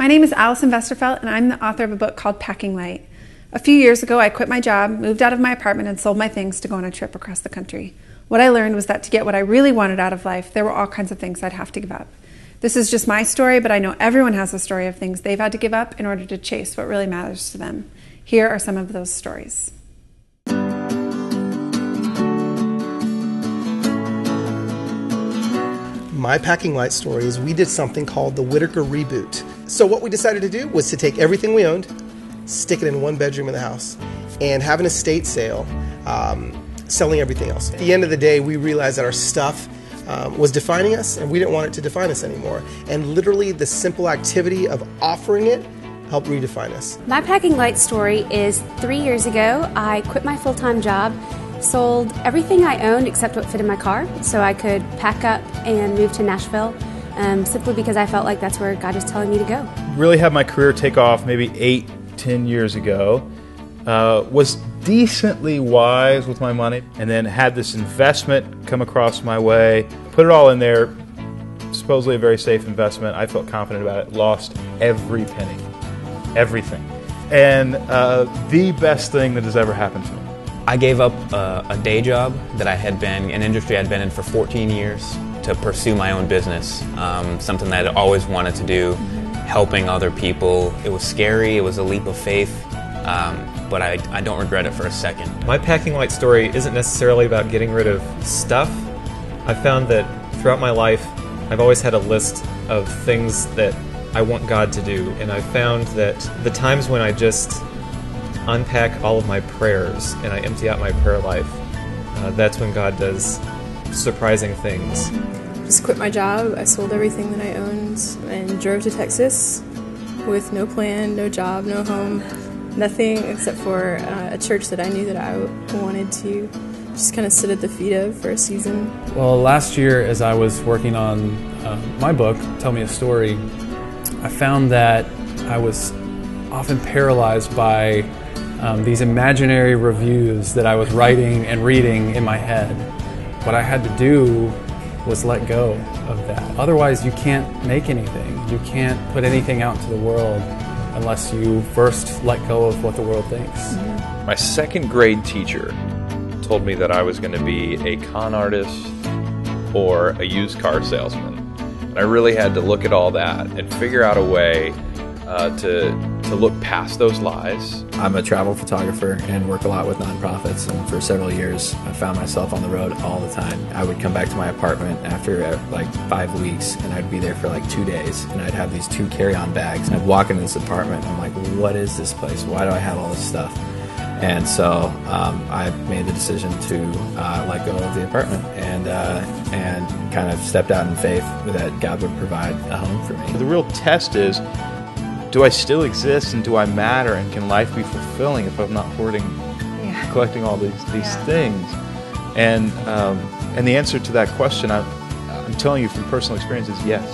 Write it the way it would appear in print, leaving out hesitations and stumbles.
name is Allison Vesterfelt, and I'm the author of a book called Packing Light. A few years ago, I quit my job, moved out of my apartment, and sold my things to go on a trip across the country. What I learned was that to get what I really wanted out of life, there were all kinds of things I'd have to give up. This is just my story, but I know everyone has a story of things they've had to give up in order to chase what really matters to them. Here are some of those stories. My Packing Light story is we did something called the Whitaker Reboot. So what we decided to do was to take everything we owned, stick it in one bedroom in the house, and have an estate sale, selling everything else. At the end of the day, we realized that our stuff was defining us, and we didn't want it to define us anymore. And literally, the simple activity of offering it helped redefine us. My Packing Light story is 3 years ago. I quit my full-time job, sold everything I owned except what fit in my car so I could pack up and move to Nashville, simply because I felt like that's where God was telling me to go. Really had my career take off maybe 8-10 years ago. Was decently wise with my money, and then had this investment come across my way, put it all in there, supposedly a very safe investment. I felt confident about it, lost every penny, everything. And the best thing that has ever happened to me. I gave up a day job that I had been, an industry I'd been in for 14 years to pursue my own business, something that I'd always wanted to do, helping other people. It was scary, it was a leap of faith, but I don't regret it for a second. My Packing Light story isn't necessarily about getting rid of stuff. I've found that throughout my life, I've always had a list of things that I want God to do, and I've found that the times when I just unpack all of my prayers and I empty out my prayer life, that's when God does surprising things. Just quit my job. I sold everything that I owned and drove to Texas with no plan, no job, no home, nothing except for a church that I knew that I wanted to just kind of sit at the feet of for a season. Well, last year as I was working on my book, Tell Me a Story, I found that I was often paralyzed by these imaginary reviews that I was writing and reading in my head. What I had to do was let go of that. Otherwise, you can't make anything. You can't put anything out to the world unless you first let go of what the world thinks. My second grade teacher told me that I was going to be a con artist or a used car salesman. And I really had to look at all that and figure out a way to look past those lies. I'm a travel photographer and work a lot with nonprofits, and for several years I found myself on the road all the time. I would come back to my apartment after like 5 weeks, and I'd be there for like 2 days, and I'd have these 2 carry-on bags, and I'd walk into this apartment and I'm like, what is this place? Why do I have all this stuff? And so I made the decision to let go of the apartment and kind of stepped out in faith that God would provide a home for me. The real test is, do I still exist, and do I matter, and can life be fulfilling if I'm not hoarding, collecting all these things? And the answer to that question, I'm telling you from personal experience, is yes.